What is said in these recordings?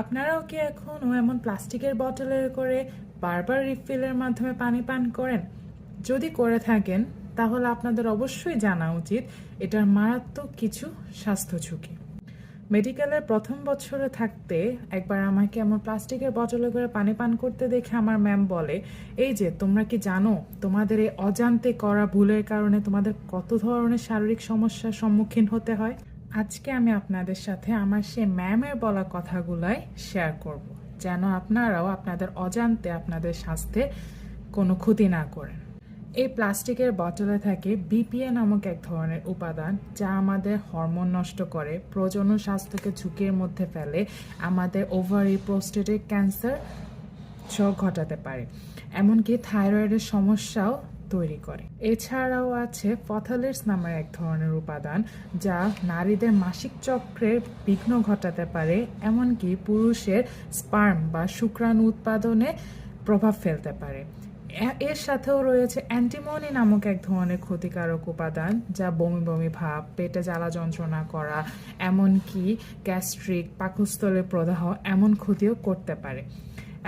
আপনারাও কি এখনও এমন প্লাস্টিকের বটলে করে বারবার রিফিলের মাধ্যমে পানি পান করেন? যদি করে থাকেন তাহলে আপনাদের অবশ্যই জানা উচিত এটার মারাত্মক কিছু স্বাস্থ্য ঝুঁকি। মেডিকেলের প্রথম বছরে থাকতে একবার আমাকে এমন প্লাস্টিকের বটলে করে পানি পান করতে দেখে আমার ম্যাম বলে, এই যে তোমরা কি জানো তোমাদের এই অজান্তে করা ভুলের কারণে তোমাদের কত ধরনের শারীরিক সমস্যার সম্মুখীন হতে হয়। আজকে আমি আপনাদের সাথে আমার সে ম্যামের বলা কথাগুলাই শেয়ার করব, যেন আপনারাও আপনাদের অজান্তে আপনাদের স্বাস্থ্যে কোনো ক্ষতি না করেন। এই প্লাস্টিকের বটলে থাকে বিপিএ নামক এক ধরনের উপাদান, যা আমাদের হরমোন নষ্ট করে, প্রজনন স্বাস্থ্যকে ঝুঁকির মধ্যে ফেলে, আমাদের ওভারি প্রোস্টেটিক ক্যান্সার সহ ঘটাতে পারে, এমনকি থাইরয়েডের সমস্যাও তৈরি করে। এছাড়াও আছে ফথালিডস নামের এক ধরনের উপাদান, যা নারীদের মাসিক চক্রের বিঘ্ন ঘটাতে পারে, এমনকি পুরুষের স্পার্ম বা শুক্রাণু উৎপাদনে প্রভাব ফেলতে পারে। এর সাথেও রয়েছে অ্যান্টিমনি নামক এক ধরনের ক্ষতিকারক উপাদান, যা বমি বমি ভাব, পেটে জ্বালা যন্ত্রণা করা, এমনকি গ্যাস্ট্রিক, পাকস্থলীর প্রদাহ এমন ক্ষতিও করতে পারে।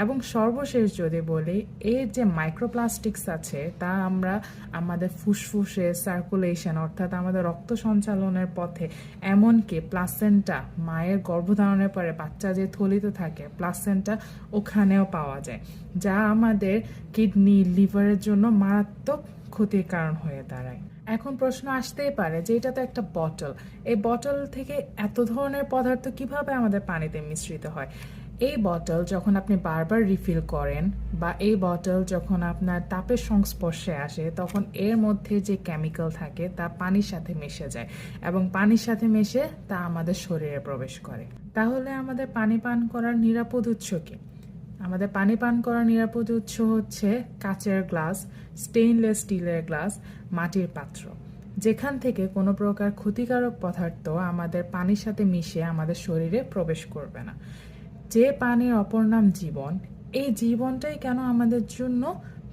এবং সর্বশেষ যদি বলি, এর যে মাইক্রোপ্লাস্টিক্স আছে তা আমরা আমাদের ফুসফুসে সার্কুলেশন অর্থাৎ আমাদের রক্ত সঞ্চালনের পথে, এমনকি প্লাসেন্টা, মায়ের গর্ভধারণের পরে বাচ্চা যে থলিতে থাকে প্লাসেন্টা, ওখানেও পাওয়া যায়, যা আমাদের কিডনি লিভারের জন্য মারাত্মক ক্ষতির কারণ হয়ে দাঁড়ায়। এখন প্রশ্ন আসতেই পারে যে এটা তো একটা বটল, এই বটল থেকে এত ধরনের পদার্থ কিভাবে আমাদের পানিতে মিশ্রিত হয়। এই বটল যখন আপনি বারবার রিফিল করেন বা এই বটল যখন আপনার তাপের সংস্পর্শে আসে, তখন এর মধ্যে যে কেমিক্যাল থাকে তা পানির সাথে মিশে যায় এবং পানির সাথে মিশে তা আমাদের শরীরে প্রবেশ করে। তাহলে আমাদের পানি পান করার নিরাপদ উৎস কি? আমাদের পানি পান করার নিরাপদ উৎস হচ্ছে কাচের গ্লাস, স্টেইনলেস স্টিলের গ্লাস, মাটির পাত্র, যেখান থেকে কোনো প্রকার ক্ষতিকারক পদার্থ আমাদের পানির সাথে মিশে আমাদের শরীরে প্রবেশ করবে না। যে পানির অপর নাম জীবন, এই জীবনটাই কেন আমাদের জন্য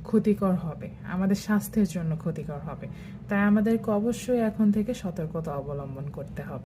ক্ষতিকর হবে, আমাদের স্বাস্থ্যের জন্য ক্ষতিকর হবে? তাই আমাদেরকে অবশ্যই এখন থেকে সতর্কতা অবলম্বন করতে হবে।